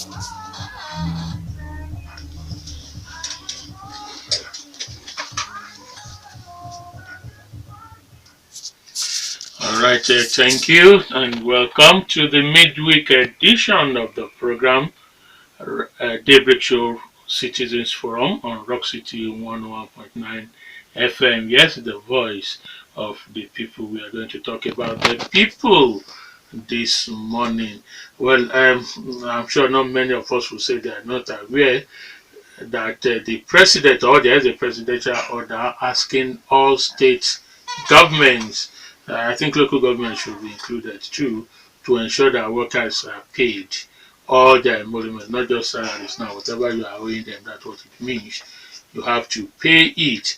All right, thank you and welcome to the midweek edition of the program, Daybreak Show Citizens Forum on Rock City 101.9 FM. Yes, the voice of the people. We are going to talk about the people this morning. Well, I'm sure not many of us will say they are not aware that the president or there is a presidential order asking all state governments, I think local governments should be included too, to ensure that workers are paid all their emoluments, not just salaries. Now, whatever you are owing them, that's what it means. You have to pay it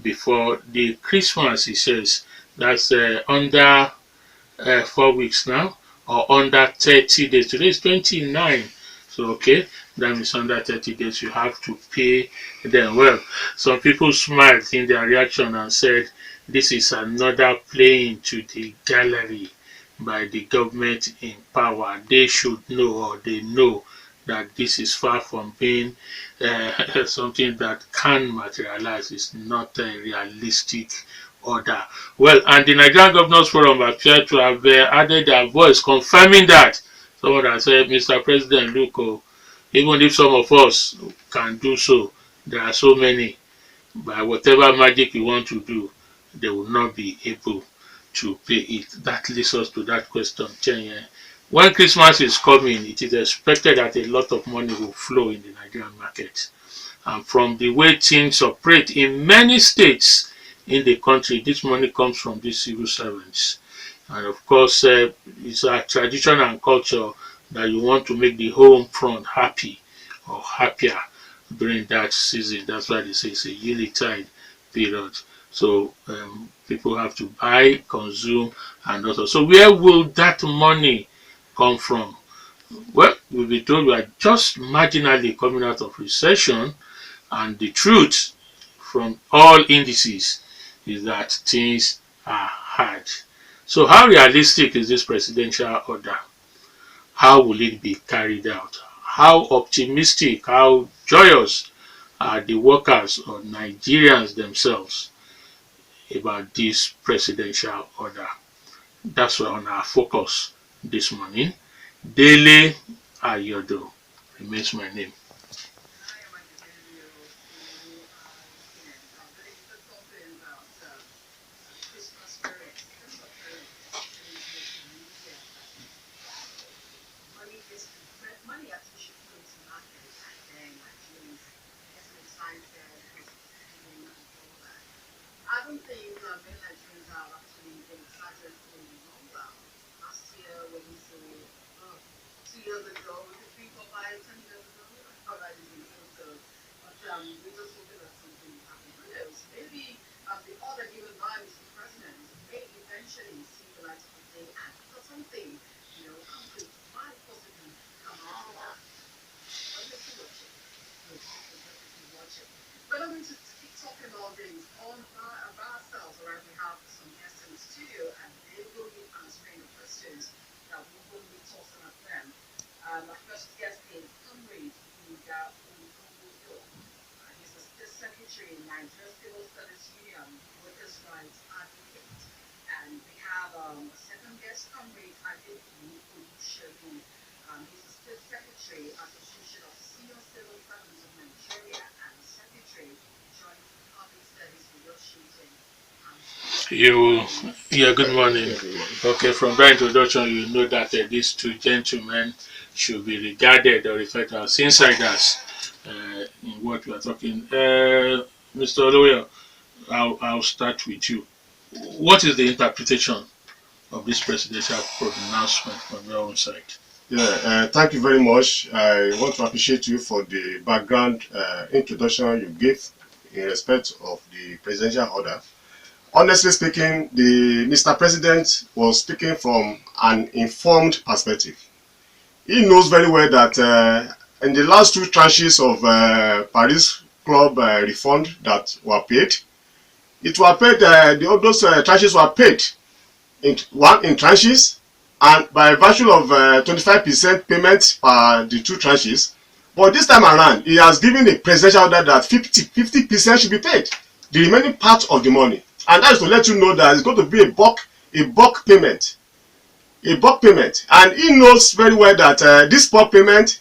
before the Christmas, he says. That's under 4 weeks now, or under 30 days. Today is 29. So, okay, that means under 30 days you have to pay them. Well, some people smiled in their reaction and said, this is another playing to the gallery by the government in power. They should know, or they know, that this is far from being something that can materialize. It's not a realistic order. Well, and the Nigerian Governors Forum appear to have added their voice confirming that. Someone has said, Mr. President, look, oh, even if some of us can do so, there are so many. By whatever magic you want to do, they will not be able to pay it. That leads us to that question, Chenye. When Christmas is coming, it is expected that a lot of money will flow in the Nigerian market. And from the way things operate in many states in the country, this money comes from these civil servants. And of course, it's a tradition and culture that you want to make the home front happy or happier during that season. That's why they say it's a Yuletide period. So people have to buy, consume, and also. So where will that money come from? Well, we'll be told we are just marginally coming out of recession, and the truth from all indices is that things are hard. So how realistic is this presidential order? How will it be carried out? How optimistic, how joyous are the workers or Nigerians themselves about this presidential order? That's on our focus this morning. Dele Ayodo remains my name. Yeah, good morning. Okay, from that introduction, you know that these two gentlemen should be regarded or referred to as insiders in what we are talking. Mr. Olowonyo, I'll start with you. What is the interpretation of this presidential pronouncement from your own side? Yeah, thank you very much. I want to appreciate you for the background introduction you gave in respect of the presidential order. Honestly speaking, the Mr. President was speaking from an informed perspective. He knows very well that in the last two tranches of Paris Club refund that were paid, it were paid. Those tranches were paid in tranches, and by virtue of 25% payment per the 2 tranches. But this time around, he has given a presidential order that 50% should be paid, the remaining part of the money. And that is to let you know that it's going to be a bulk payment. A bulk payment. And he knows very well that this bulk payment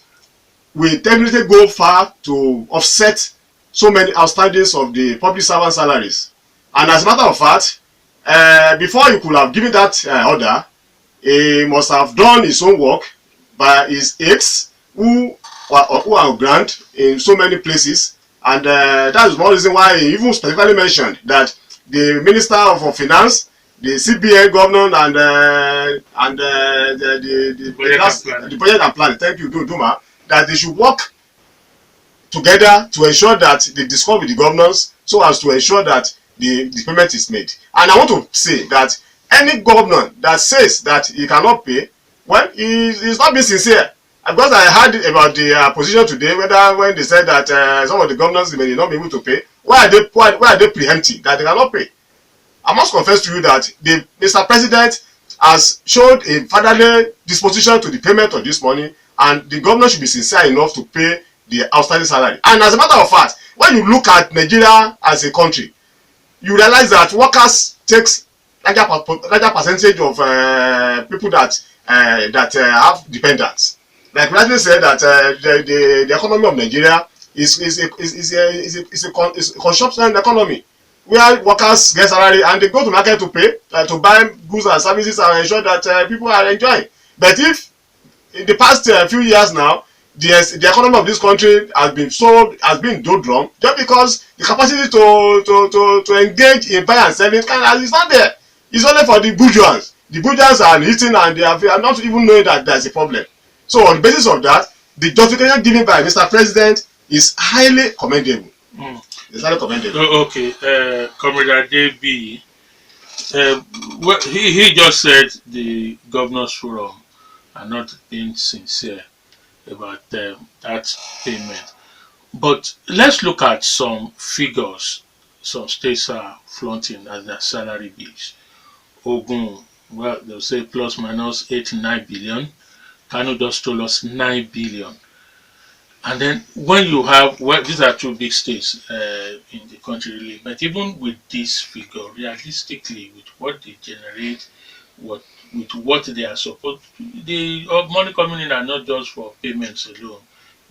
will definitely go far to offset so many outstandings of the public servant salaries. And as a matter of fact, before he could have given that order, he must have done his own work by his aides who are on ground in so many places. And that is one reason why he even specifically mentioned that the Minister of Finance, the CBN governor, and the budget and planning, thank you, Duma, that they should work together to ensure that they discuss with the governors so as to ensure that the payment is made. And I want to say that any governor that says that he cannot pay, well, he's not being sincere. Because I heard about the position today, when they said that some of the governors may not be able to pay, why are they preempting that they cannot pay? I must confess to you that Mr. President has showed a fatherly disposition to the payment of this money, and the governor should be sincere enough to pay the outstanding salary. And as a matter of fact, when you look at Nigeria as a country, you realize that workers takes larger percentage of people that have dependents. Like rightly said that the economy of Nigeria is a consumption economy, where workers get salary and they go to market to pay to buy goods and services and ensure that people are enjoying. But if in the past few years now, the economy of this country has been doldrum just because the capacity to engage in buy and selling is not there. It's only for the bourgeois. The bourgeois are eating and they are not even knowing that there's a problem. So on the basis of that, the justification given by Mr. President is highly commendable. It's highly commendable. Okay, Comrade Adebiyi, he just said the governors forum are not being sincere about that payment. But let's look at some figures some states are flaunting as their salary base. Ogun, well, they'll say plus minus 89 billion. Kano just told us 9 billion. And then when you have, well, these are two big states in the country, really. But even with this figure, realistically, with what they generate, with what they are supposed to, the money coming in are not just for payments alone.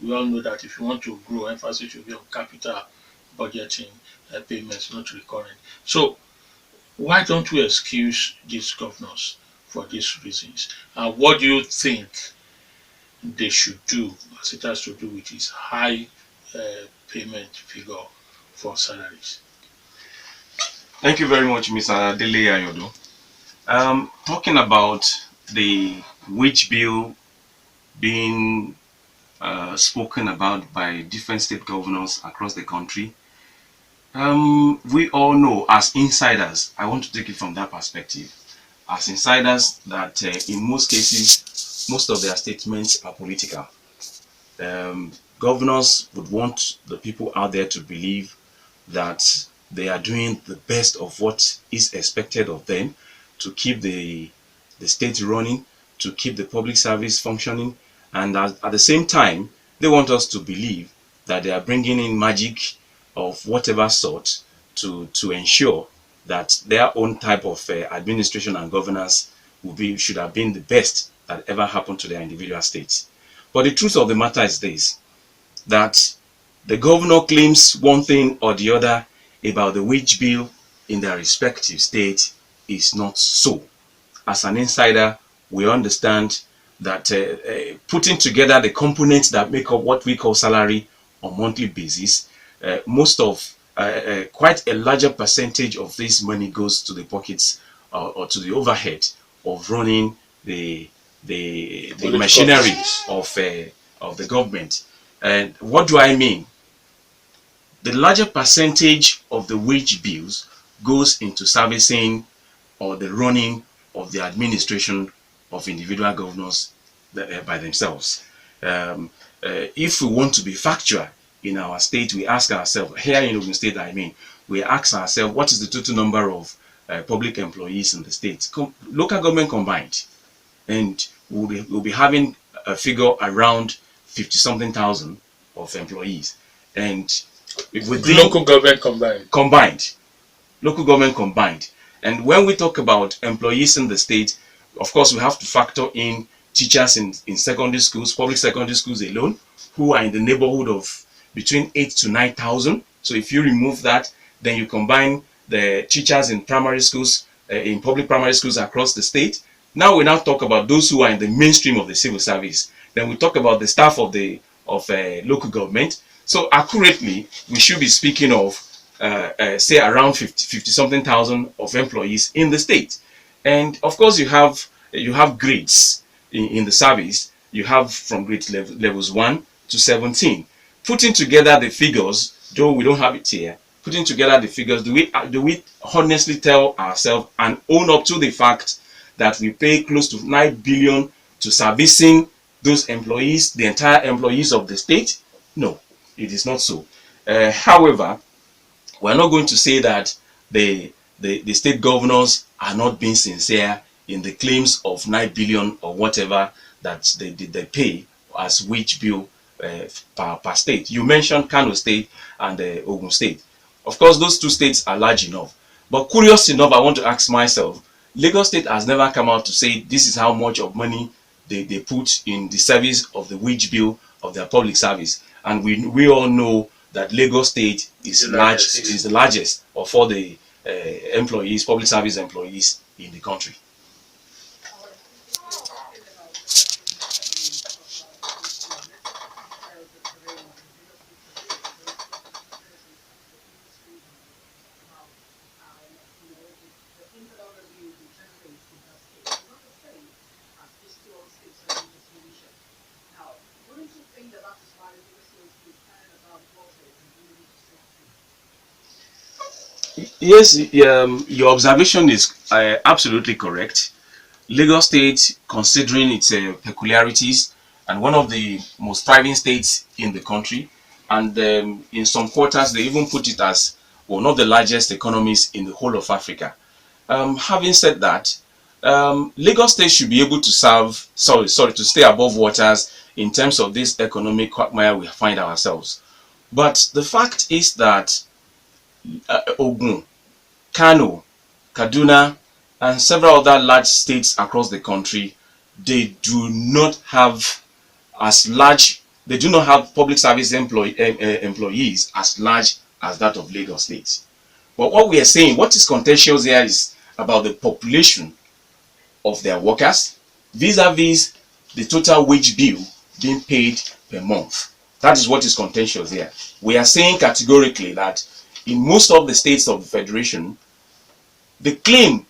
We all know that if you want to grow, emphasis should be on capital budgeting payments, not recurring. So why don't we excuse these governors for these reasons? And what do you think they should do as it has to do with this high payment figure for salaries? Thank you very much, Mr. Dele Ayodo. Talking about the wage bill being spoken about by different state governors across the country, we all know as insiders, I want to take it from that perspective, as insiders that in most cases, most of their statements are political. Governors would want the people out there to believe that they are doing the best of what is expected of them to keep the state running, to keep the public service functioning, and at the same time, they want us to believe that they are bringing in magic of whatever sort to ensure that their own type of administration and governance should have been the best that ever happened to their individual states. But the truth of the matter is this, that the governor claims one thing or the other about the wage bill in their respective state is not so. As an insider, we understand that putting together the components that make up what we call salary on a monthly basis, quite a larger percentage of this money goes to the pockets or to the overhead of running the machinery of the government. And what do I mean? The larger percentage of the wage bills goes into servicing or the running of the administration of individual governors by themselves. If we want to be factual in our state, we ask ourselves, here in Ogun State we ask ourselves, what is the total number of public employees in the state, local government combined? and we'll be having a figure around 50 something thousand of employees, and within Local government combined. local government combined. And when we talk about employees in the state, of course, we have to factor in teachers in secondary schools, public secondary schools alone, who are in the neighborhood of between 8 to 9,000. So if you remove that, then you combine the teachers in primary schools, in public primary schools across the state. Now we now talk about those who are in the mainstream of the civil service. Then we talk about the staff of the local government. So accurately, we should be speaking of say around 50 something thousand of employees in the state. And of course, you have grades in the service. You have from levels 1 to 17. Putting together the figures, though we don't have it here, putting together the figures, do we honestly tell ourselves and own up to the fact that we pay close to 9 billion to servicing those employees, the entire employees of the state? No, it is not so. However, we're not going to say that the state governors are not being sincere in the claims of 9 billion or whatever that they pay as wage bill per state. You mentioned Kano State and Ogun State. Of course, those two states are large enough. But curious enough, I want to ask myself, Lagos State has never come out to say this is how much of money they put in the service of the wage bill of their public service. And we all know that Lagos State is the largest of all the employees, public service employees in the country. Yes, your observation is absolutely correct. Lagos State, considering its peculiarities, and one of the most thriving states in the country, and in some quarters they even put it as one of the largest economies in the whole of Africa. Having said that, Lagos State should be able to to stay above waters in terms of this economic quagmire we find ourselves. But the fact is that Ogun, Kano, Kaduna, and several other large states across the country, they do not have they do not have public service employees as large as that of Lagos State. But what we are saying, what is contentious here is about the population of their workers vis-a-vis the total wage bill being paid per month. That is what is contentious here. We are saying categorically that in most of the states of the Federation, the claim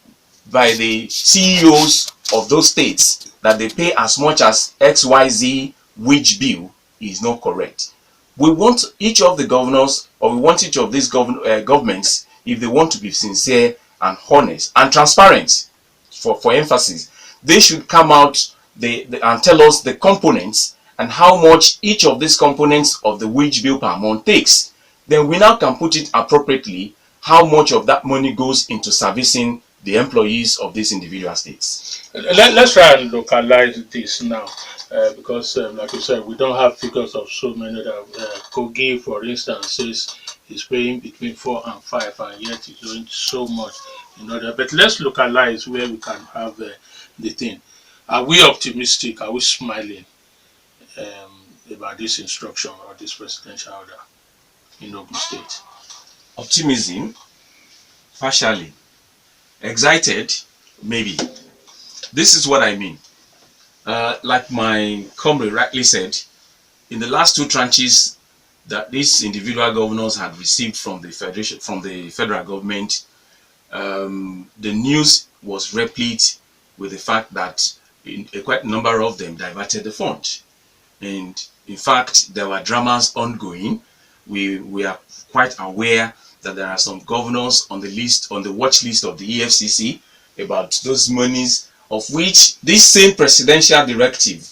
by the CEOs of those states that they pay as much as XYZ wage bill is not correct. We want each of the governors, or we want each of these governments, if they want to be sincere and honest and transparent, for emphasis, they should come out and tell us the components and how much each of these components of the wage bill per month takes. Then we now can put it appropriately how much of that money goes into servicing the employees of these individual states. Let's try and localize this now, because, like you said, we don't have figures of so many that Kogi, for instance, says he's paying between 4 and 5, and yet he's doing so much in order. But let's localize where we can have the thing. Are we optimistic? Are we smiling about this instruction or this presidential order in Ogun State? Optimism, partially. Excited, maybe. This is what I mean. Like my comrade rightly said, in the last two tranches that these individual governors had received from the federation, from the federal government, the news was replete with the fact that a quite number of them diverted the fund. And in fact, there were dramas ongoing. We are quite aware that there are some governors on the watch list of the EFCC about those monies, of which this same presidential directive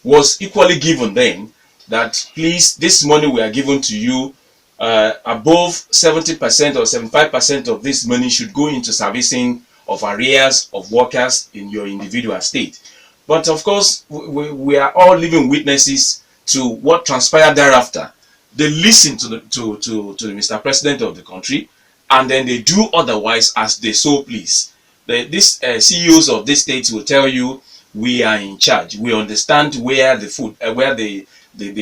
was equally given then, that please, this money we are given to you, above 70% or 75% of this money should go into servicing of arrears of workers in your individual state. But of course, we are all living witnesses to what transpired thereafter. They listen to the Mr. President of the country, and then they do otherwise as they so please. These CEOs of this states will tell you, we are in charge. We understand where the food, where the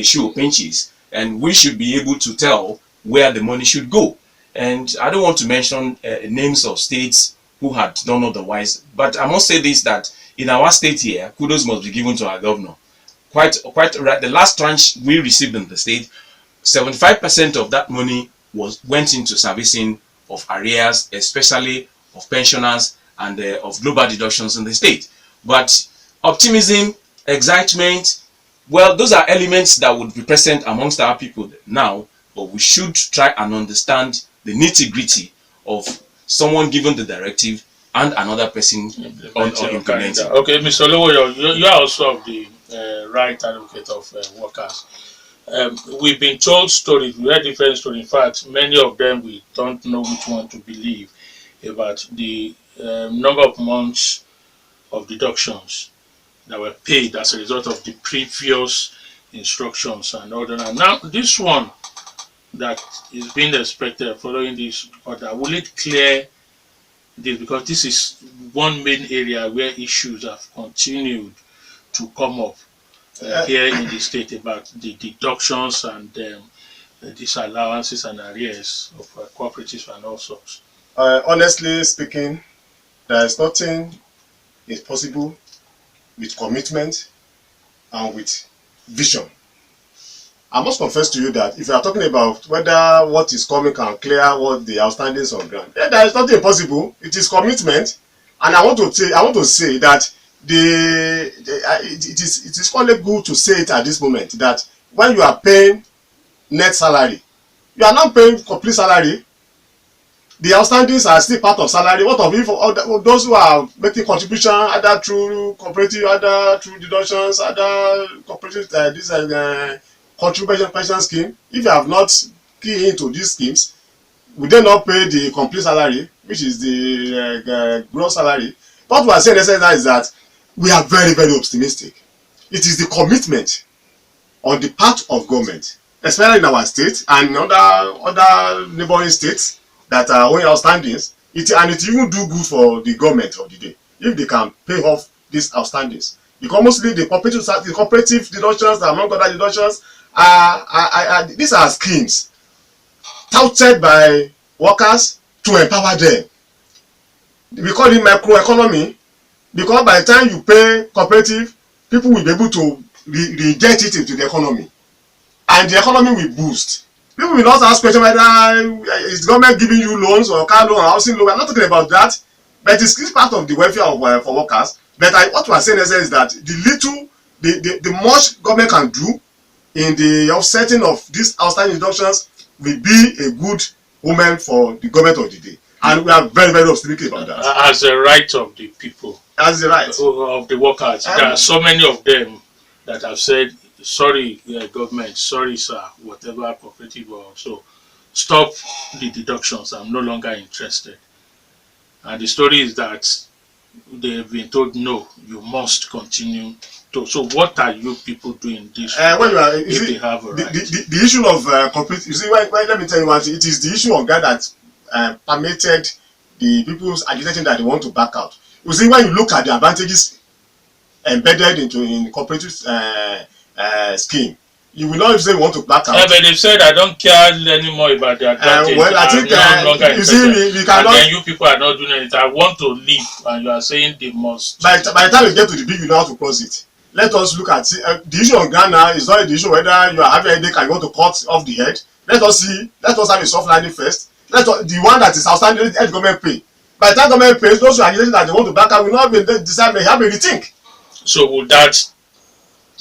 shoe pinches, and we should be able to tell where the money should go. And I don't want to mention names of states who had done otherwise, but I must say this, that in our state here, kudos must be given to our governor. Quite right. The last tranche we received in the state, 75% of that money went into servicing of arrears, especially of pensioners and of global deductions in the state. But optimism, excitement, well, those are elements that would be present amongst our people now, but we should try and understand the nitty-gritty of someone given the directive and another person on implementing. Okay, Mr. Olowonyo, you are also of the right advocate of workers. We've been told stories, we heard different stories. In fact, many of them we don't know which one to believe about the number of months of deductions that were paid as a result of the previous instructions and all that. And now this one that is being expected following this order, will it clear this? Because this is one main area where issues have continued to come up here in the state about the deductions and disallowances and arrears of cooperatives and all sorts. Honestly speaking, there is nothing is possible with commitment and with vision. I must confess to you that if you are talking about whether what is coming can clear what the outstandings on ground, there is nothing impossible. It is commitment, and I want to say that it is only good to say it at this moment that when you are paying net salary, you are not paying complete salary. The outstandings are still part of salary. What of if those who are making contribution either through cooperative, either through deductions, either cooperative contribution pension scheme, if you have not keyed into these schemes, will they not pay the complete salary, which is the gross salary? What we are saying is that we are very, very optimistic. It is the commitment on the part of government, especially in our state and other neighboring states that are owing outstandings. It even do good for the government of the day if they can pay off these outstandings. Because mostly the cooperative deductions, among other deductions, these are schemes touted by workers to empower them. We call it microeconomy, because by the time you pay cooperative, people will be able to reject it into the economy, and the economy will boost. People will not ask questions whether is the government giving you loans or car loan or housing loan. We are not talking about that, but it's part of the welfare of for workers. But what we are saying is that the much government can do in the offsetting of these outstanding deductions will be a good omen for the government of the day, and we are very, very optimistic about that. As a right of the people, as the right of the workers, there are so many of them that have said, sorry, government, sorry, sir, whatever cooperative or so, stop the deductions. I'm no longer interested. And the story is that they've been told, no, you must continue to. So what are you people doing this when you are, if they have a right? The issue of cooperative, you see, let me tell you one thing, it is the issue of that permitted the people's agitating that they want to back out. You see, when you look at the advantages embedded in cooperative scheme, you will not say you want to back out. Yeah, but they said I don't care anymore about the advantage. Well, I think you see, we cannot. And then you people are not doing anything. I want to leave, and you are saying they must. By the time you get to the big, you know how to cross it. Let us look at the issue on ground now. Is not the issue whether you are having a headache and you want to cut off the head. Let us see. Let us have a soft landing first. The one that is outstanding, let government pay. By the time government pays, those who are agitating that they want to back out will not be decide. They have a rethink. So would that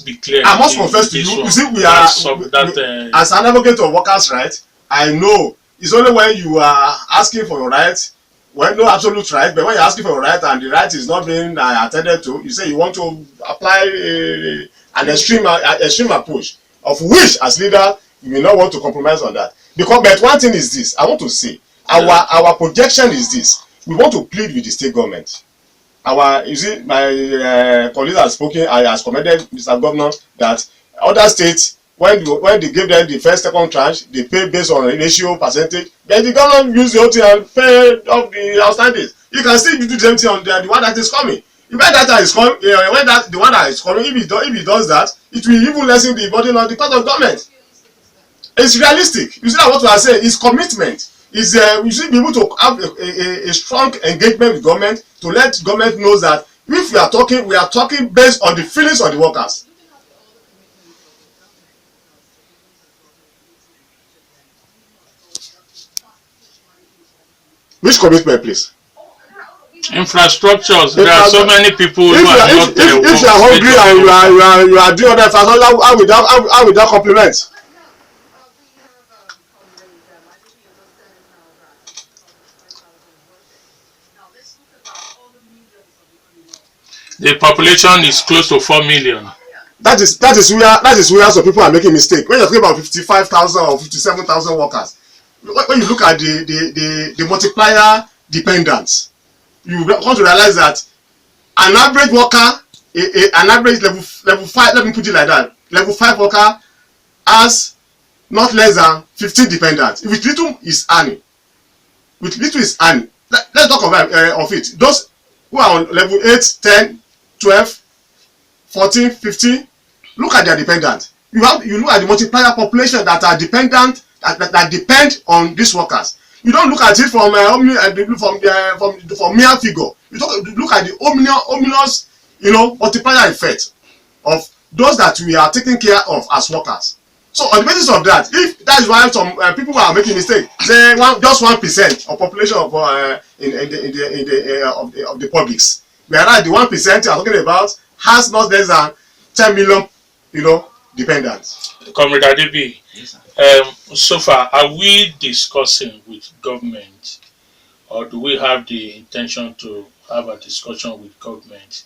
be clear? I must confess to you. You see, we are as an advocate of workers' rights. I know it's only when you are asking for your rights, well, no absolute right, but when you're asking for your right and the right is not being attended to, you say you want to apply an extreme approach, of which as leader you may not want to compromise on that. Because, but one thing is this, I want to say, our projection is this: we want to plead with the state government you see, my colleague has spoken, I has commended Mr. Governor that other states, when they give them the first, second tranche, they pay based on a ratio percentage. Then the government use the whole thing and pay off the outstandings. You can still do the same thing on the one that is coming. If that data is coming, when that the one that is coming, if it does that, it will even lessen the burden on the part of government. It's realistic. You see that what we are saying is commitment. Is we should be able to have a strong engagement with government to let government know that if we are talking based on the feelings of the workers. Which commitment, please? Infrastructures. There are so many people who are not. If you are hungry and you are doing other infrastructure, how will that complement? The population is close to 4 million. That is where some people are making mistake. When you're talking about 55,000 or 57,000 workers, when you look at the multiplier dependents, you want to realize that an average worker, an average level 5, let me put it like that, level 5 worker has not less than 15 dependents. With little is earning. With little is earning. Let's talk of it. Those who are on level 8, 10, 12, 14, 15, look at their dependents. You look at the multiplier population that are dependent, that depend on these workers. You don't look at it from mere figure. You look at the ominous, multiplier effect of those that we are taking care of as workers. So on the basis of that, if that is why some people are making mistake, say just 1% of population of the publics, whereas the 1% you are talking about has not less than 10 million, dependents. Comrade Adebiyi, Yes, so far, are we discussing with government, or do we have the intention to have a discussion with government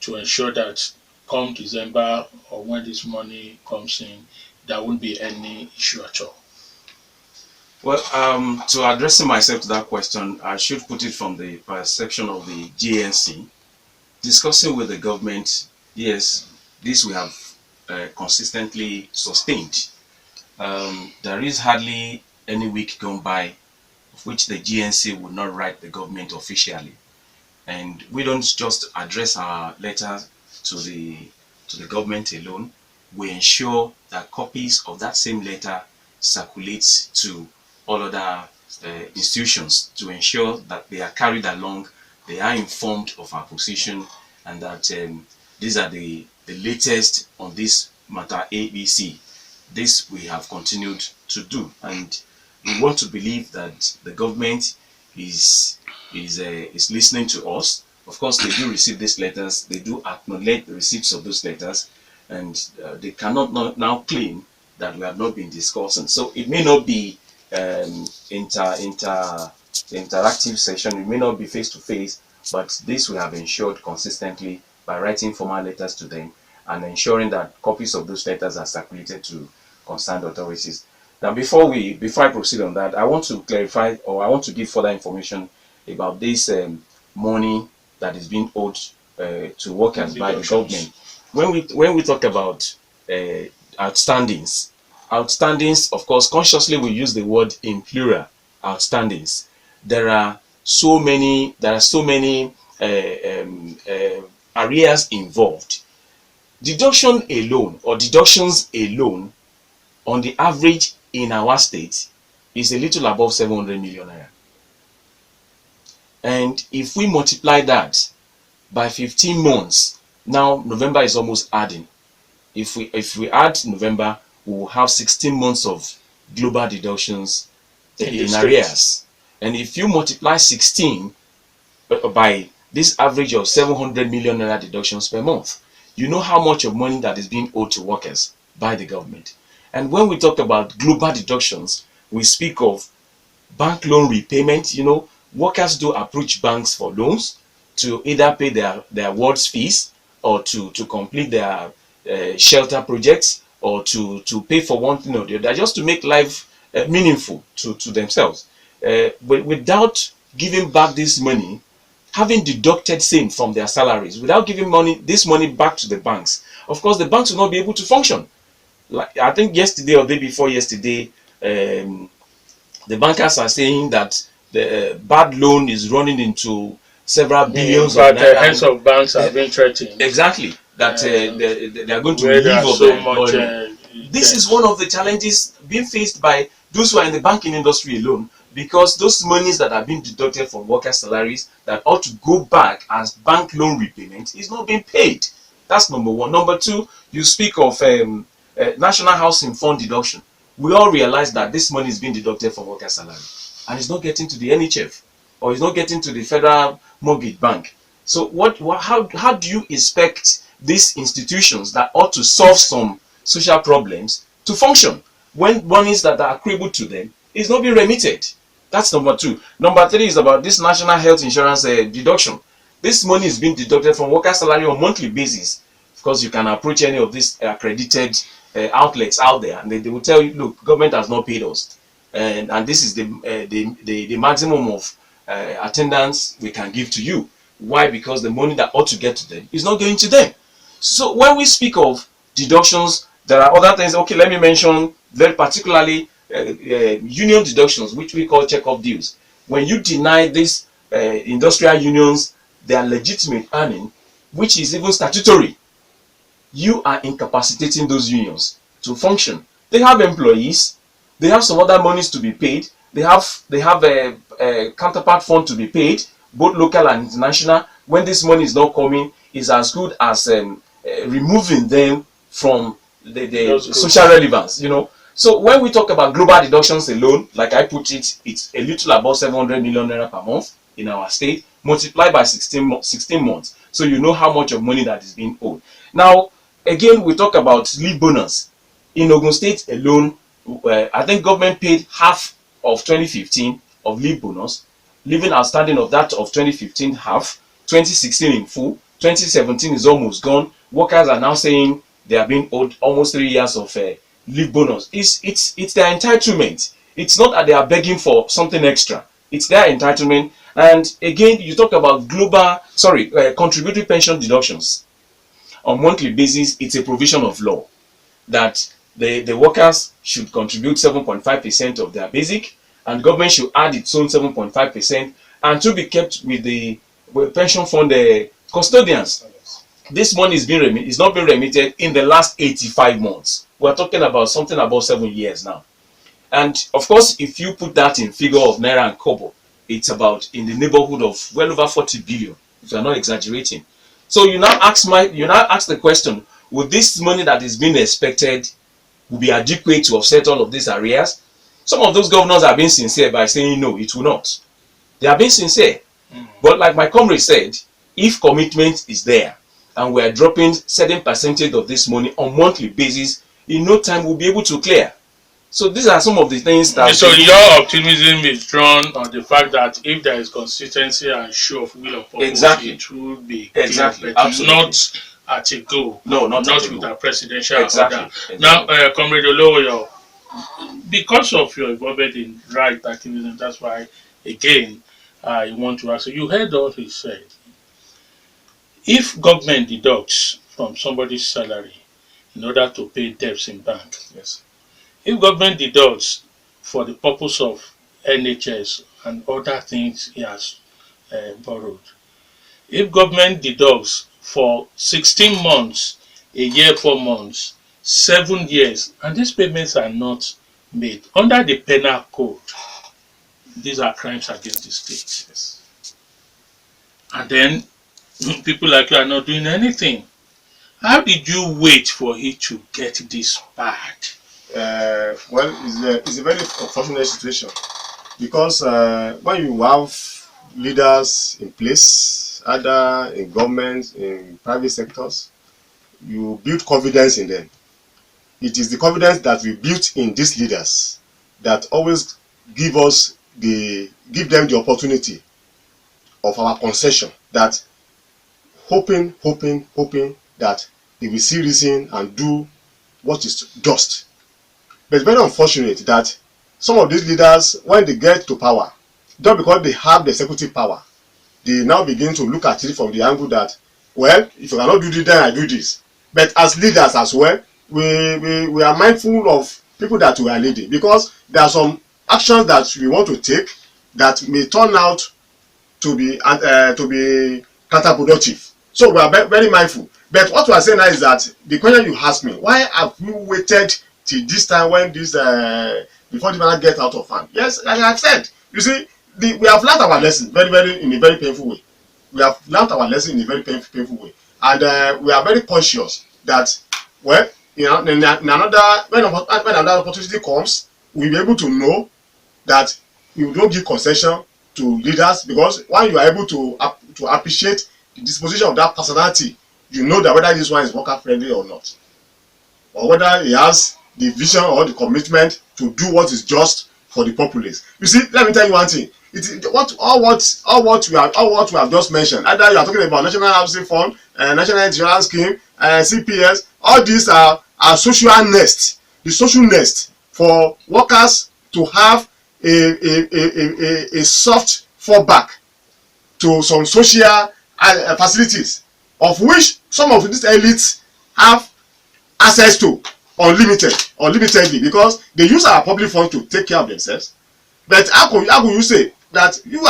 to ensure that come December or when this money comes in, there won't be any issue at all? Well, to addressing myself to that question, I should put it from the perception of the GNC. Discussing with the government, yes, this we have consistently sustained. There is hardly any week gone by of which the GNC would not write the government officially, and we don't just address our letter to the government alone. We ensure that copies of that same letter circulates to all other institutions to ensure that they are carried along, they are informed of our position, and that these are the latest on this matter ABC. This we have continued to do, and we want to believe that the government is listening to us. Of course, they do receive these letters, they do acknowledge the receipts of those letters, and they cannot now claim that we have not been discussing. So it may not be interactive session, it may not be face to face, but this we have ensured consistently by writing formal letters to them and ensuring that copies of those letters are circulated to concerned authorities. Now, before I proceed on that, I want to clarify, or I want to give further information about this money that is being owed to workers by the government. When we talk about outstandings, of course, consciously we use the word in plural, outstandings. There are so many areas involved. Deductions alone, on the average in our state, is a little above 700 million naira. And if we multiply that by 15 months, now November is almost adding. If we add November, we will have 16 months of global deductions in arrears. And if you multiply 16 by this average of 700 million naira deductions per month, you know how much of money that is being owed to workers by the government. And when we talk about global deductions, we speak of bank loan repayment. Workers do approach banks for loans to either pay their wards fees, or to complete their shelter projects, or to pay for one thing or the other, just to make life meaningful to themselves. But without giving back this money, having deducted same from their salaries without giving this money back to the banks, of course the banks will not be able to function. Like I think yesterday or day before yesterday, the bankers are saying that the bad loan is running into several billions of But naira. heads of banks have been threatened. Exactly, that they are going to Where relieve there's of so their much. employment. This is one of the challenges being faced by those who are in the banking industry alone, because those monies that are being deducted from workers' salaries that ought to go back as bank loan repayment is not being paid. That's number one. Number two, you speak of National Housing Fund deduction. We all realize that this money is being deducted from workers' salary and it's not getting to the NHF or it's not getting to the Federal Mortgage Bank. So how do you expect these institutions that ought to solve some social problems to function when monies that are accruable to them is not being remitted? That's number two. Number three is about this national health insurance deduction. This money is being deducted from workers' salary on a monthly basis. Of course, you can approach any of these accredited outlets out there, and they will tell you, look, government has not paid us, and this is the maximum of attendance we can give to you. Why? Because the money that ought to get to them is not going to them. So when we speak of deductions, there are other things. Okay, let me mention very particularly union deductions, which we call check-off deals. When you deny these industrial unions their legitimate earning, which is even statutory, you are incapacitating those unions to function. They have employees, they have some other monies to be paid, they have a counterpart fund to be paid, both local and international. When this money is not coming, it's as good as removing them from the social relevance, you know. So when we talk about global deductions alone, like I put it, it's a little above 700 million naira per month in our state, multiplied by 16 months. So you know how much of money that is being owed. Now, again, we talk about leave bonus. In Ogun State alone, I think government paid half of 2015 of leave bonus, leaving outstanding of that of 2015 half, 2016 in full, 2017 is almost gone. Workers are now saying they are being owed almost 3 years of leave bonus. It's their entitlement. It's not that they are begging for something extra. It's their entitlement. And again, you talk about contributory pension deductions. On monthly basis, it's a provision of law that the workers should contribute 7.5% of their basic, and government should add its own 7.5%, and to be kept with the pension fund custodians. This money is not being remitted in the last 85 months. We're talking about something about 7 years now. And of course, if you put that in figure of naira and kobo, it's about in the neighborhood of well over 40 billion, if you're not exaggerating. So you now ask the question, would this money that is being expected will be adequate to offset all of these arrears? Some of those governors are being sincere by saying no, it will not. They are being sincere. But like my comrade said, if commitment is there and we are dropping certain percentage of this money on monthly basis, in no time we'll be able to clear. So these are some of the things that. So your optimism is drawn on the fact that if there is consistency and show of will of purpose, it will be clear, but not at a go. No, not with a presidential order. Exactly. Now, Comrade Olowonyo, because of your involvement in right activism, that's why again I want to ask you. You heard what he said. If government deducts from somebody's salary in order to pay debts in bank, yes. If government deducts for the purpose of NHS and other things he has borrowed, if government deducts for 16 months, a year, 4 months, 7 years, and these payments are not made under the penal code, these are crimes against the state. Yes. And then people like you are not doing anything. How did you wait for it to get this bad? Well, it's a very unfortunate situation because when you have leaders in place, either in government, in private sectors, you build confidence in them. It is the confidence that we built in these leaders that always give them the opportunity of our concession, that hoping that they will see reason and do what is just. But it's very unfortunate that some of these leaders, when they get to power, just because they have the executive power, they now begin to look at it from the angle that, well, if you cannot do this, then I do this. But as leaders as well, we are mindful of people that we are leading, because there are some actions that we want to take that may turn out to be counterproductive. So we are very mindful. But what we are saying now is that the question you asked me, why have you waited till this time when this before the matter get out of hand? Yes, like I have said, you see, we have learned our lesson in a very painful way. We have learned our lesson in a very painful way, and we are very conscious that, well, you know, in another when another opportunity comes, we'll be able to know that you don't give concession to leaders, because when you are able to appreciate the disposition of that personality, you know that whether this one is worker friendly or not, or whether he has the vision or the commitment to do what is just for the populace. You see, let me tell you one thing. All what we have just mentioned. Either you are talking about National Housing Fund, National Insurance Scheme, CPS. All these are social nest, the social nest for workers to have a soft fallback to some social facilities, of which some of these elites have access to unlimitedly, because they use our public funds to take care of themselves. But how could you say that you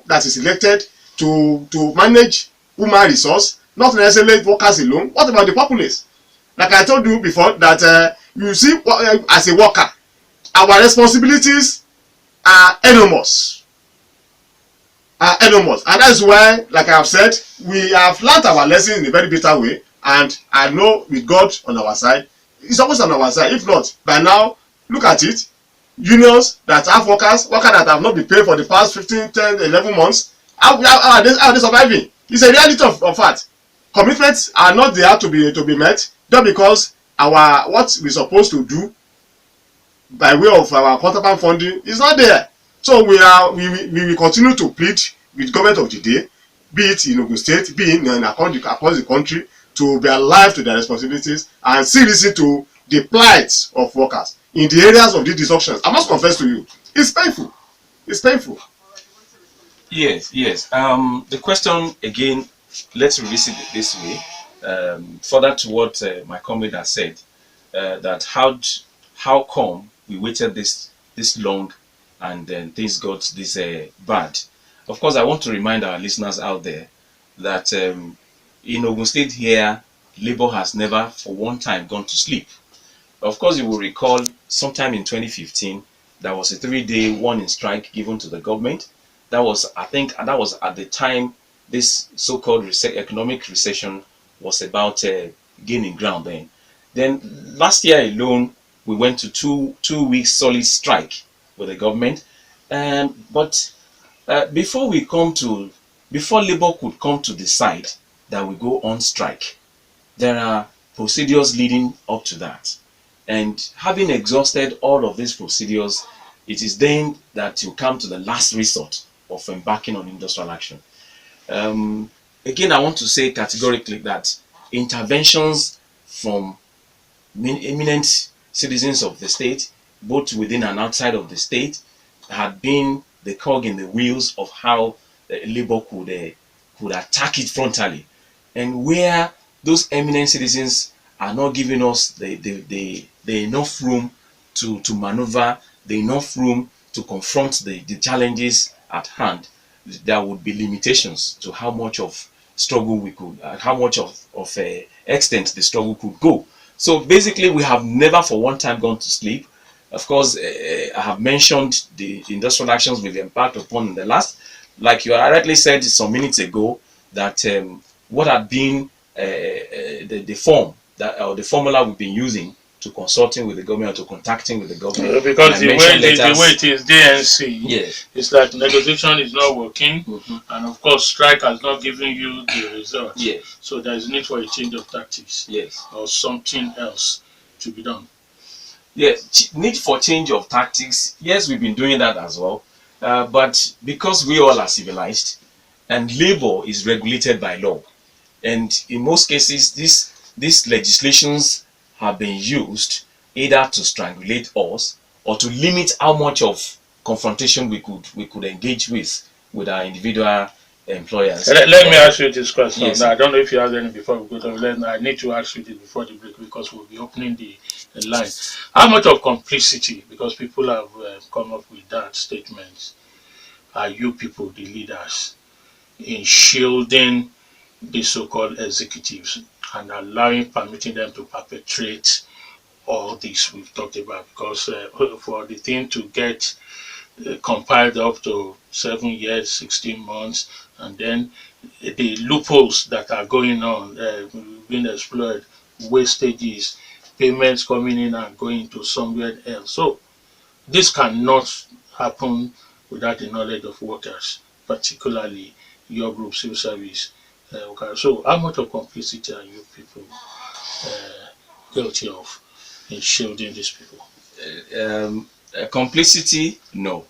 that is elected to manage human resource, not necessarily workers alone? What about the populace? Like I told you before, that you see, as a worker, our responsibilities are enormous. And that's why, like I have said, we have learnt our lesson in a very bitter way, and I know with God on our side, it's always on our side. If not, by now, look at it, unions that have workers that have not been paid for the past 15, 10, 11 months, how are they surviving? It's a reality of fact. Commitments are not there to be met, just because what we're supposed to do by way of our counterpart funding is not there. So we will continue to plead with government of the day, be it in Ogun State, be it across the country, to be alive to their responsibilities and seriously to the plight of workers in the areas of these disruptions. I must confess to you, it's painful. It's painful. Yes. The question again, let's revisit it this way. Further to what my comrade has said, that how come we waited this long, and then things got this bad. Of course, I want to remind our listeners out there that in Ogun State here, Labour has never for one time gone to sleep. Of course, you will recall sometime in 2015, there was a 3-day warning strike given to the government. That was, I think, that was at the time this so-called economic recession was about gaining ground then. Then last year alone, we went to two weeks solid strike with the government. But before Labour could come to decide that we go on strike, there are procedures leading up to that. And having exhausted all of these procedures, it is then that you come to the last resort of embarking on industrial action. Again, I want to say categorically that interventions from eminent citizens of the state, both within and outside of the state, had been the cog in the wheels of how Labour could attack it frontally. And where those eminent citizens are not giving us the enough room to maneuver, the enough room to confront the challenges at hand, there would be limitations to how much of struggle we could, how much of extent the struggle could go. So basically, we have never for one time gone to sleep. Of course, I have mentioned the industrial actions we've embarked upon in the last, like you rightly said some minutes ago, that what had been the form that or the formula we've been using to consulting with the government or to contacting with the government. Because the way it is DNC, yes, it's like negotiation is not working, and of course strike has not given you the result. Yes. So there is need for a change of tactics. Yes. Or something else to be done. Yeah, need for change of tactics. Yes, we've been doing that as well. But because we all are civilized and labor is regulated by law, and in most cases these legislations have been used either to strangulate us or to limit how much of confrontation we could engage with our individual employers. Let me ask you this question. Yes. Now, I don't know if you have any before we go to. I need to ask you this before the break because we'll be opening the line. How much of complicity, because people have come up with that statement, are you people, the leaders, in shielding the so-called executives and permitting them to perpetrate all this we've talked about? Because for the thing to get compiled up to 7 years, 16 months, and then the loopholes that are going on, being explored, wastages, payments coming in and going to somewhere else. So this cannot happen without the knowledge of workers, particularly your group, civil service. Okay. So how much of complicity are you people guilty of in shielding these people? Complicity, no.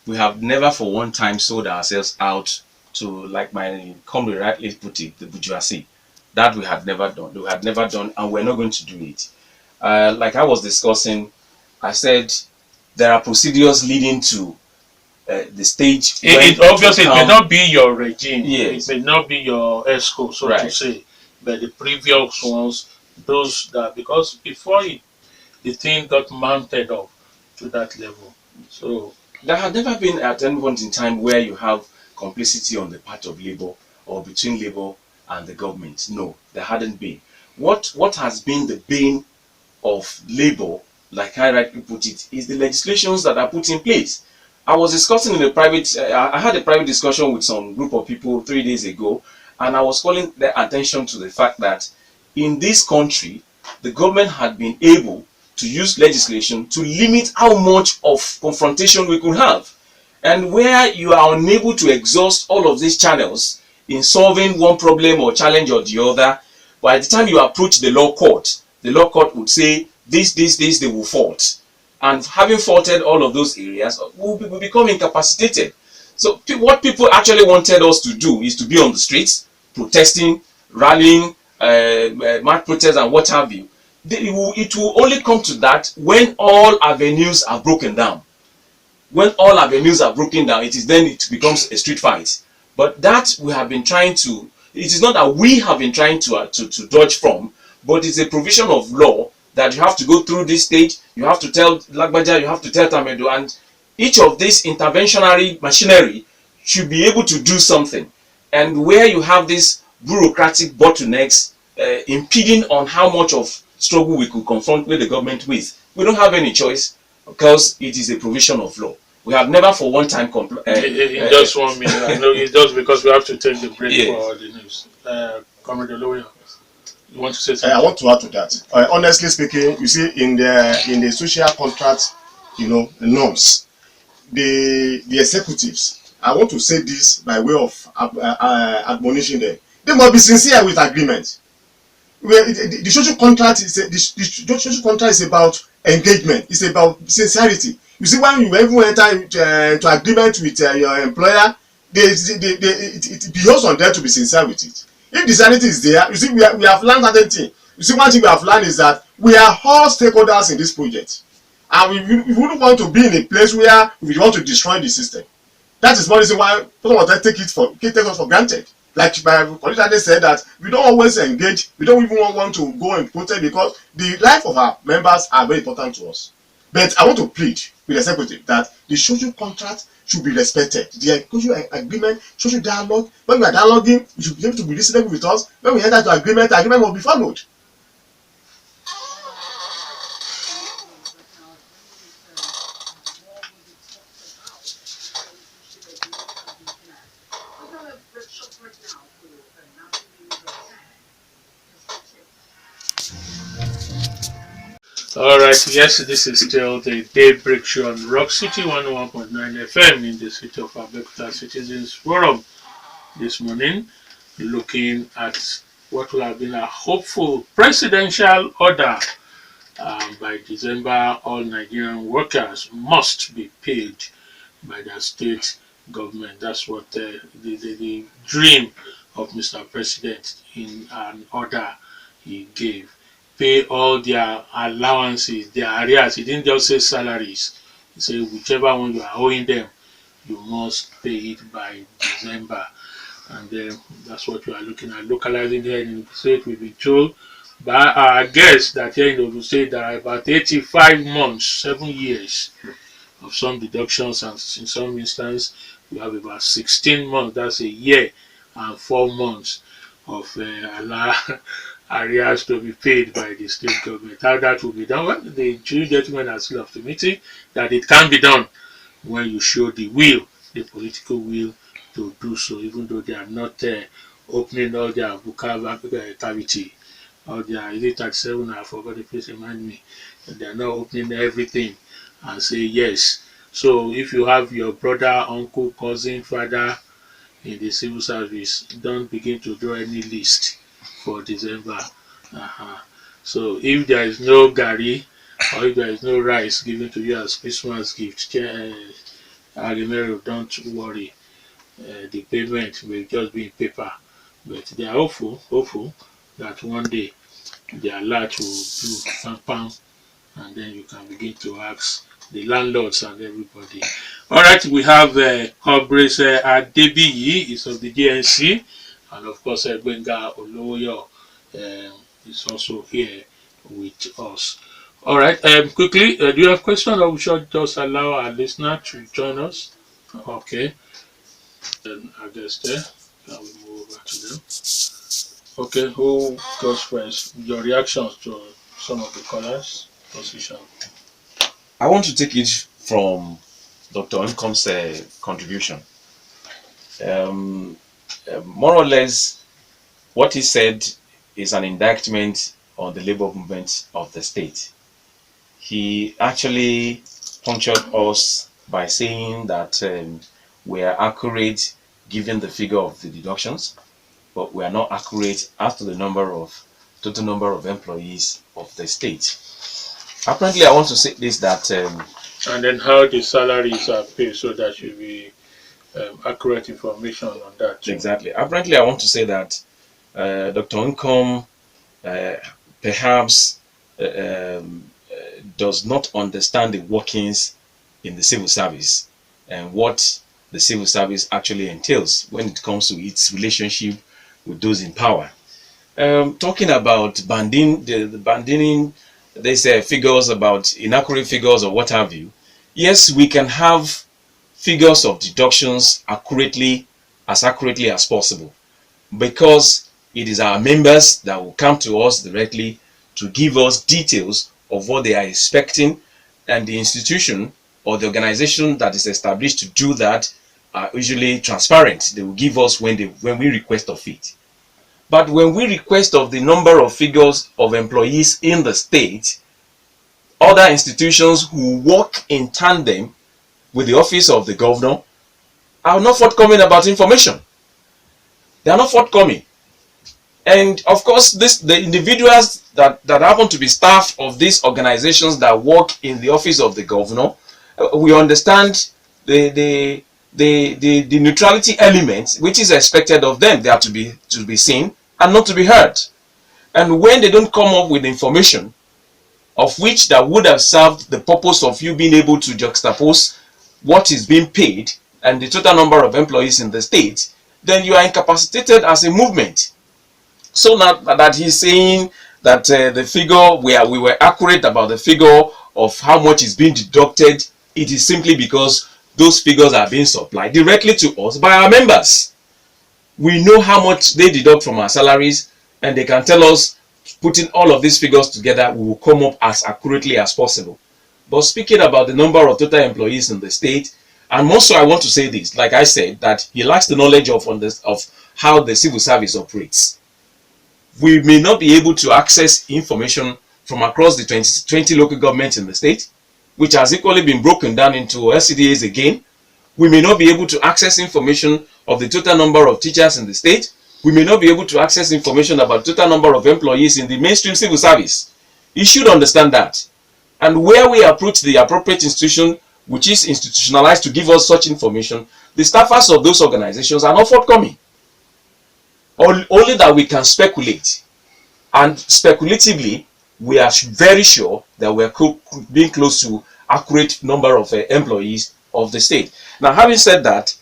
We have never for one time sold ourselves out to, like my comrade rightly put it, the bourgeoisie. That we had never done. We had never done, and we're not going to do it. Like I was discussing, I said there are procedures leading to the stage. It obviously it may not be your regime. Yes. It may not be your ESCO, so to say, but the previous ones, those that, because before the thing got mounted up to that level. So there had never been at any point in time where you have complicity on the part of Labour or between Labour and the government. No, there hadn't been. What has been the bane of Labour, like I rightly put it, is the legislations that are put in place. I was discussing in a private, I had a private discussion with some group of people 3 days ago, and I was calling their attention to the fact that in this country, the government had been able to use legislation to limit how much of confrontation we could have. And where you are unable to exhaust all of these channels in solving one problem or challenge or the other, by the time you approach the law court would say this, they will fault. And having faulted all of those areas, we become incapacitated. So what people actually wanted us to do is to be on the streets, protesting, rallying, mass protests and what have you. It will only come to that when all avenues are broken down. When all avenues are broken down, it is then it becomes a street fight. But that we have been trying to, it is not that we have been trying to dodge from, but it's a provision of law that you have to go through this stage, you have to tell Lagbaja, you have to tell Tamedo, and each of this interventionary machinery should be able to do something. And where you have these bureaucratic bottlenecks impeding on how much of struggle we could confront with the government with, we don't have any choice because it is a provision of law. We have never for one time in just 1 minute. I know it's just because we have to take the break for the news. Comrade Olowonyo, you want to say something? I want to add to that. Honestly speaking, you see, in the social contract, norms, the executives, I want to say this by way of admonishing them. They must be sincere with agreement. The social contract is the social contract is about engagement. It's about sincerity. You see, when you even enter into agreement with your employer, it behoves on them to be sincere with it. If the sanity is there, you see, we have learned certain thing. You see, one thing we have learned is that we are all stakeholders in this project, and we wouldn't want to be in a place where we want to destroy the system. That is one reason why some of them take us for granted. Like my colleague said, that we don't always engage, we don't even want to go and protest because the life of our members are very important to us. But I want to plead with the executive that the social contract should be respected. The social agreement, social dialogue, when we are dialoguing, you should be able to be listening with us. When we enter to agreement, the agreement will be followed. All right, yes, this is still the Daybreak Show on Rock City 101.9 FM in the city of Abeokuta Citizens Forum this morning, looking at what will have been a hopeful presidential order. By December, all Nigerian workers must be paid by their state government. That's what the dream of Mr. President in an order he gave. Pay all their allowances, their arrears. He didn't just say salaries. He said whichever one you are owing them, you must pay it by December. and that's what we are looking at. Localizing here in the state, we've been told by our guests that here in the state there are about 85 months, 7 years of some deductions, and in some instances we have about 16 months, that's a year and 4 months of areas to be paid by the state government. How that will be done? Well, the two gentlemen are still optimistic that it can be done when you show the will, the political will to do so, even though they are not opening all their vocal cavity, all their, is it 37? I forgot the place, remind me. They are not opening everything and say yes. So if you have your brother, uncle, cousin, father in the civil service, don't begin to draw any list for December. So if there is no gari or if there is no rice given to you as Christmas gift, Aghemerio, don't worry. The payment will just be in paper. But they are hopeful that one day the alert will do pam pam, and then you can begin to ask the landlords and everybody. All right, we have Comrades Adebiyi is of the DNC, and of course Gbenga Olowonyo is also here with us. All right, quickly, do you have questions, or we should just allow our listener to join us? Okay, then I guess there. Can we move over to them? Okay, who goes first? Your reactions to some of the callers' position. I want to take it from Dr. Nkom's contribution. More or less, what he said is an indictment on the labor movement of the state. He actually punctured us by saying that we are accurate given the figure of the deductions, but we are not accurate as to the total number of employees of the state. Apparently, I want to say this, that and then how the salaries are paid, so that should be accurate information on that too. Exactly. Apparently, I want to say that Dr. Nkom perhaps does not understand the workings in the civil service and what the civil service actually entails when it comes to its relationship with those in power. Talking about bandining these figures, about inaccurate figures or what have you. Yes, we can have figures of deductions accurately as possible, because it is our members that will come to us directly to give us details of what they are expecting, and the institution or the organization that is established to do that are usually transparent. They will give us when we request of it. But when we request of the number of figures of employees in the state, other institutions who work in tandem with the office of the governor are not forthcoming about information. They are not forthcoming. And of course, the individuals that happen to be staff of these organizations that work in the office of the governor, we understand the neutrality element which is expected of them. They are to be seen and not to be heard. And when they don't come up with information of which that would have served the purpose of you being able to juxtapose what is being paid and the total number of employees in the state, then you are incapacitated as a movement. So now that he's saying that the figure we were accurate about the figure of how much is being deducted, it is simply because those figures are being supplied directly to us by our members. We know how much they deduct from our salaries, and they can tell us, putting all of these figures together, we will come up as accurately as possible. But speaking about the number of total employees in the state, and more so, I want to say this, like I said, that he lacks the knowledge of how the civil service operates. We may not be able to access information from across the 20 local governments in the state, which has equally been broken down into LCDAs again. We may not be able to access information of the total number of teachers in the state. We may not be able to access information about the total number of employees in the mainstream civil service. You should understand that. And where we approach the appropriate institution, which is institutionalized to give us such information, the staffers of those organizations are not forthcoming. Only that we can speculate. And speculatively, we are very sure that we are being close to accurate number of employees of the state. Now, having said that,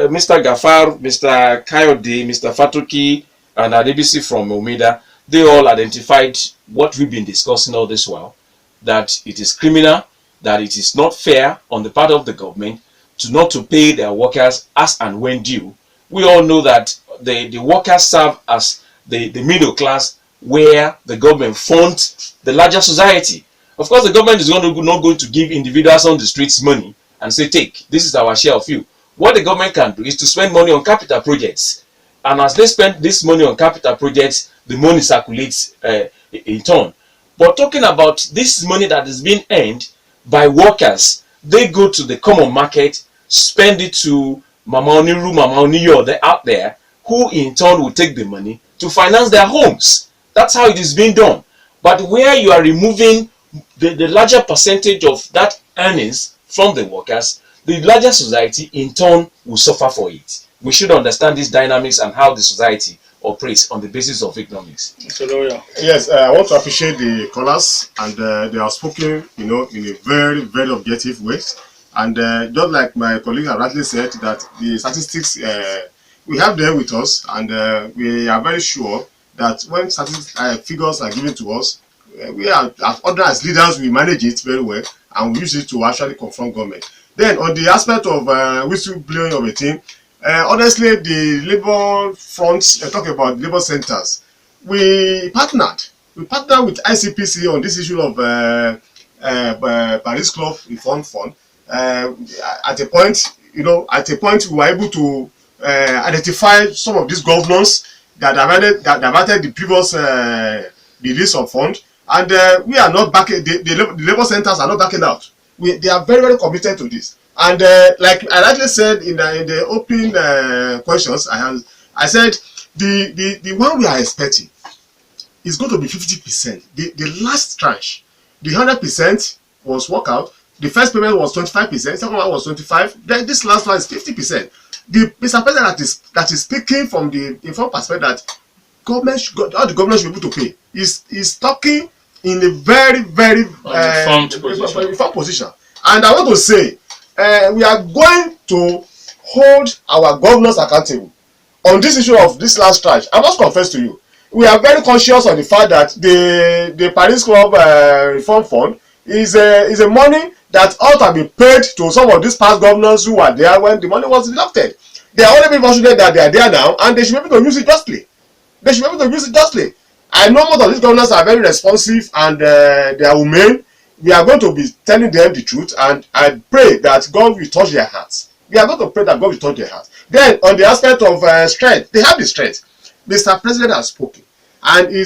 Mr. Gafar, Mr. Kayode, Mr. Fatuki, and Adebiyi from Omida, they all identified what we've been discussing all this while, that it is criminal, that it is not fair on the part of the government to not to pay their workers as and when due. We all know that the workers serve as the middle class where the government funds the larger society. Of course, the government is not going to give individuals on the streets money and say, take, this is our share of you. What the government can do is to spend money on capital projects. And as they spend this money on capital projects, the money circulates in turn. But talking about this money that is being earned by workers, they go to the common market, spend it to Mama Oniru, Mama Oniyo, they're out there, who in turn will take the money to finance their homes. That's how it is being done. But where you are removing the larger percentage of that earnings from the workers, the larger society in turn will suffer for it. We should understand these dynamics and how the society operates on the basis of economics. Yes, I want to appreciate the callers, and they are spoken, in a very, very objective way. And just like my colleague has rightly said, that the statistics we have there with us, and we are very sure that when statistics figures are given to us, we are, as other as leaders, we manage it very well, and we use it to actually confront government. Then on the aspect of whistleblowing of a team, honestly, the labor fronts, talk about labor centers, we partnered with ICPC on this issue of Paris Club Reform Fund. At a point, we were able to identify some of these governors that diverted the previous release of fund, and we are not backing. The labor centers are not backing out. They are very, very committed to this. And like I rightly said in the opening questions, I said the one we are expecting is going to be 50%. The last tranche, the 100% was work out. The first payment was 25%. Second one was 25%. Then this last one is 50%. The Mr. President that is speaking from the informed perspective that all the government should be able to pay is talking in a very, very informed position. And I want to say, we are going to hold our governors accountable on this issue of this last tranche. I must confess to you, we are very conscious of the fact that the Paris Club Reform Fund is a money that ought to be paid to some of these past governors who were there when the money was deducted. They are only being fortunate that they are there now, and they should be able to use it justly. I know most of these governors are very responsive, and they are humane. We are going to be telling them the truth, and I pray that God will touch their hearts. We are going to pray that God will touch their hearts. Then, on the aspect of strength, they have the strength. Mr. President has spoken, and he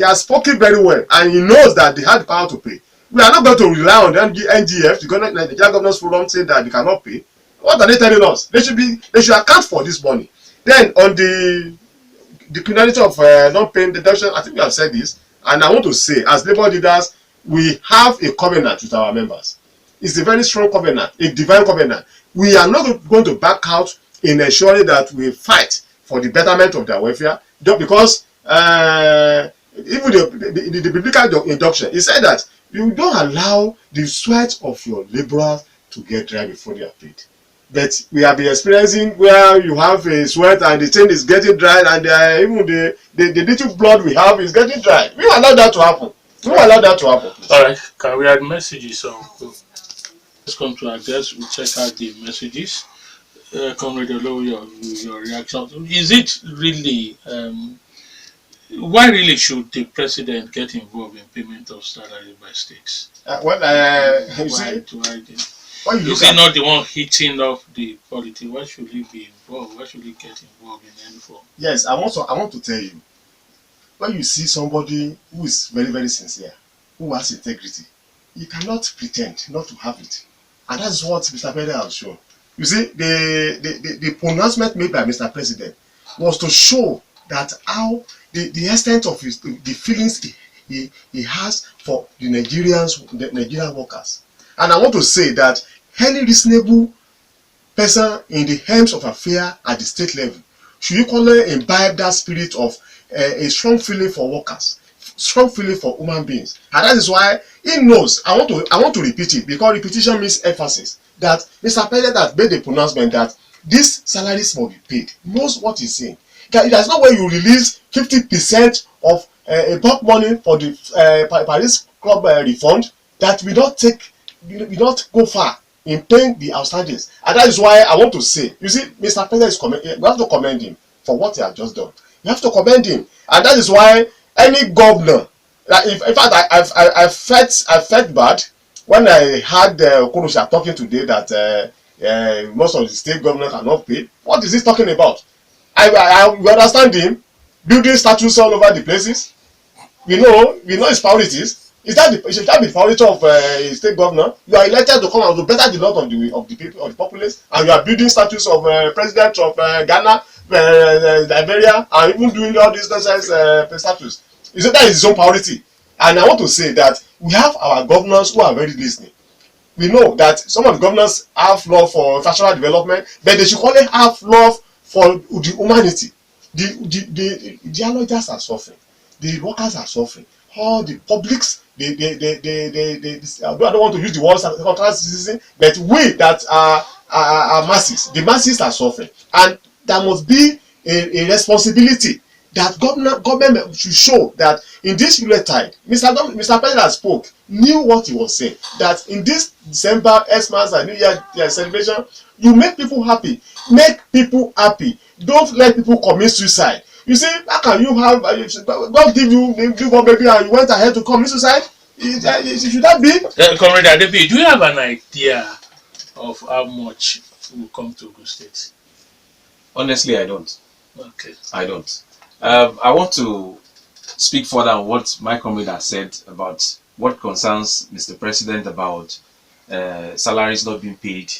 has spoken very well, and he knows that they have the power to pay. We are not going to rely on the NGF, the Nigerian Governors Forum, saying that they cannot pay. What are they telling us? They should account for this money. Then, on the criminality of not paying deduction, I think we have said this, and I want to say, as labor leaders, we have a covenant with our members. It's a very strong covenant, a divine covenant. We are not going to back out in ensuring that we fight for the betterment of their welfare, just because even the biblical induction, it said that you don't allow the sweat of your laborers to get dry before they are paid. But we have been experiencing where you have a sweat and the thing is getting dry, and even the little blood we have is getting dry. We will allow that to happen. All right, can we add messages? Let's come to our guests. We check out the messages. Comrade Olowonyo, your reaction. Is it really, why really should the president get involved in payment of salary by states? Is he not the one hitting off the politics? Why should he be involved? Why should he get involved in any form? Yes, I want to tell you, when you see somebody who is very, very sincere, who has integrity, you cannot pretend not to have it. And that's what Mr. President has shown. You see, the pronouncement made by Mr. President was to show that how the extent of the feelings he has for the Nigerian workers. And I want to say that any reasonable person in the helms of affair at the state level should equally imbibe that spirit of a strong feeling for workers, strong feeling for human beings. And that is why he knows. I want to repeat it, because repetition means emphasis. that Mr. President has made a pronouncement that these salaries must be paid. He knows what he's saying. There's no way you release 50% of a bulk money for the Paris Club refund that we not go far in paying the outstandings. And that is why I want to say, you see, Mr. President is we have to commend him for what he has just done. You have to commend him, and that is why any governor, in fact, I felt bad when I heard Okorosha talking today that most of the state governors cannot pay. What is he talking about? We understand him building statues all over the places. We know his priorities. Is that it should that be the priority of a state governor? You are elected to come and to better the lot of the people, of the populace, and you are building statues of president of Ghana, Liberia, and even doing all these nonsense statues. You say that is his own priority. And I want to say that we have our governors who are very listening. We know that some of the governors have love for infrastructural development, but they should only have love for the humanity. The geologists are suffering, the workers are suffering, all the publics, I don't want to use the word contrast citizen, but we that are masses, the masses are suffering, and there must be a responsibility that government should show that in this tide, Mr. President spoke, knew what he was saying, that in this December, Xmas and New Year celebration, you make people happy. Make people happy. Don't let people commit suicide. You see, how can you have God give you one baby and you went ahead to commit suicide? Should that be? Comrade Adebiyi, do you have an idea of how much will come to Ogun State? Honestly, I don't. Okay. I don't. I want to speak further on what my comrade has said about what concerns Mr. President about salaries not being paid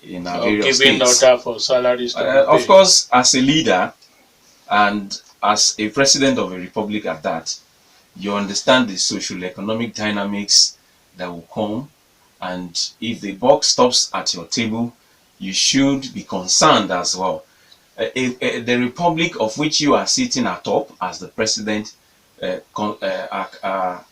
in our various giving states. order for salaries to be paid. Of course, as a leader and as a president of a republic at that, you understand the social economic dynamics that will come, and if the buck stops at your table, you should be concerned as well. The republic of which you are sitting atop as the president are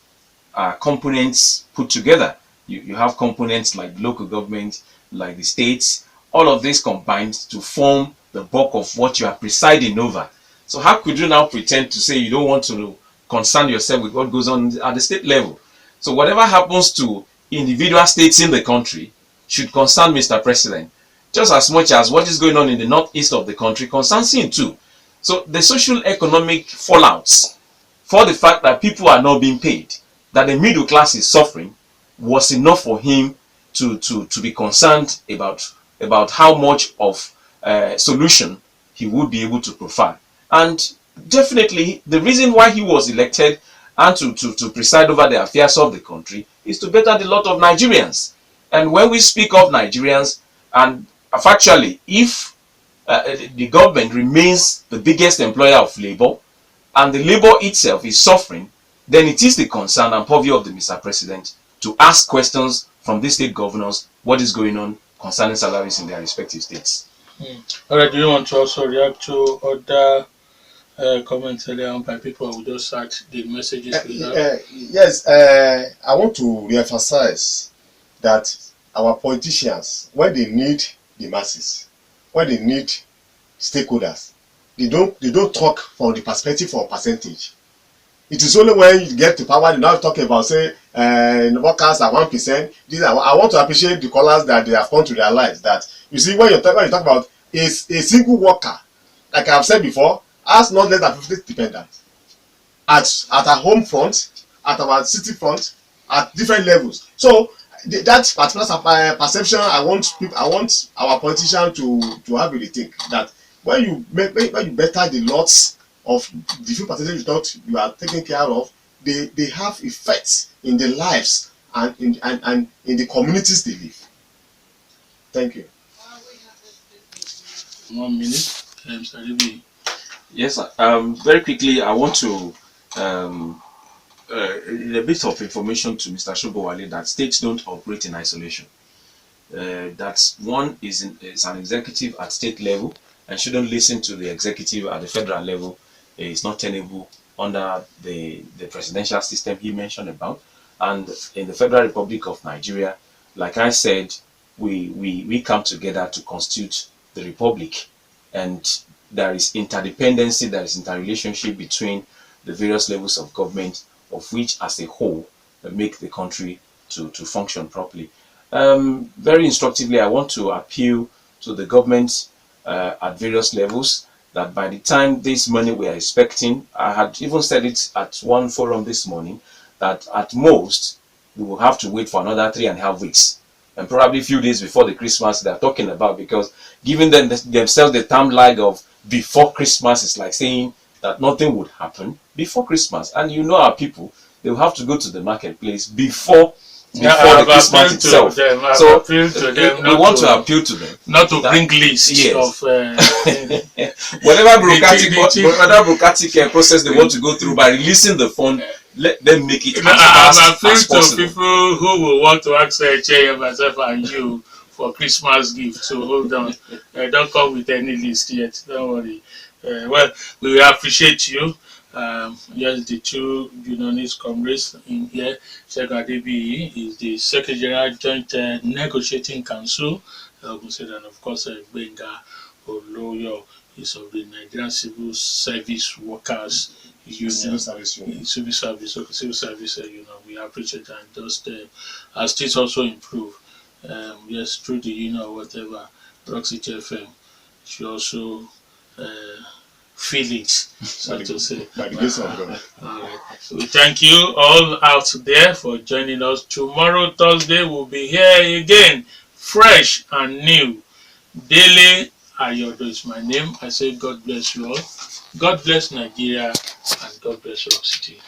components put together. You have components like local government, like the states, all of this combined to form the bulk of what you are presiding over. So how could you now pretend to say you don't want to concern yourself with what goes on at the state level? So whatever happens to individual states in the country should concern Mr. President, just as much as what is going on in the northeast of the country concerns him too. So the social economic fallouts for the fact that people are not being paid, that the middle class is suffering, was enough for him to be concerned about how much of solution he would be able to provide. And definitely the reason why he was elected and to preside over the affairs of the country is to better the lot of Nigerians. And when we speak of Nigerians, and factually, if the government remains the biggest employer of labor and the labor itself is suffering, then it is the concern and purview of the Mr. President to ask questions from these state governors what is going on concerning salaries in their respective states. Alright, do you want to also react to other comments earlier on by people who just had the messages we have? Yes, I want to re-emphasize that our politicians, when they need the masses, when they need stakeholders, they don't talk from the perspective of percentage. It is only when you get to power, they now talk about, say, workers are 1%. I want to appreciate the callers that they have come to realize that, you see, when you talk about a single worker, like I have said before, has not less than 50 dependents at our home front, at our city front, at different levels. So that particular perception, I want our politicians to have a rethink that when you better the lots of the few percentage you thought you are taking care of, they have effects in their lives and in the communities they live. Thank you. 1 minute, Mr. Adebiyi. Yes, very quickly, I want to a bit of information to Mr. Shobowale that states don't operate in isolation. That one is an executive at state level and shouldn't listen to the executive at the federal level. It's not tenable under the presidential system he mentioned about. And in the Federal Republic of Nigeria, like I said, we come together to constitute the republic, and there is interdependency, there is interrelationship between the various levels of government, of which as a whole make the country to function properly. Very instructively, I want to appeal to the government at various levels that by the time this money we are expecting, I had even said it at one forum this morning, that at most we will have to wait for another 3.5 weeks, and probably a few days before the Christmas they're talking about, because giving them themselves the time lag of before Christmas is like saying that nothing would happen before Christmas. And you know our people, they will have to go to the marketplace before the Christmas itself. So we want to appeal to them not to bring lists of whatever bureaucratic process they want to go through. By releasing the fund, let them make it as fast as possible. I'm appealing to people who will want to ask myself and you for Christmas gift. So hold on, don't come with any list yet. Don't worry. Well, we appreciate you. Yes, the two unionist comrades in here. Adebiyi is the Secretary General Joint Negotiating Council. And of course, Gbenga Olowonyo is of the Nigerian Civil Service Workers Union. Civil Service Union. Civil Service, okay, Civil Service we appreciate and just as things also improve. Yes, through the union or whatever, Rock City FM should also feel it, so to say. By the grace of God. All right. We thank you all out there for joining us. Tomorrow, Thursday, we'll be here again, fresh and new. Dele Ayodo is my name. I say God bless you all. God bless Nigeria and God bless Rock City.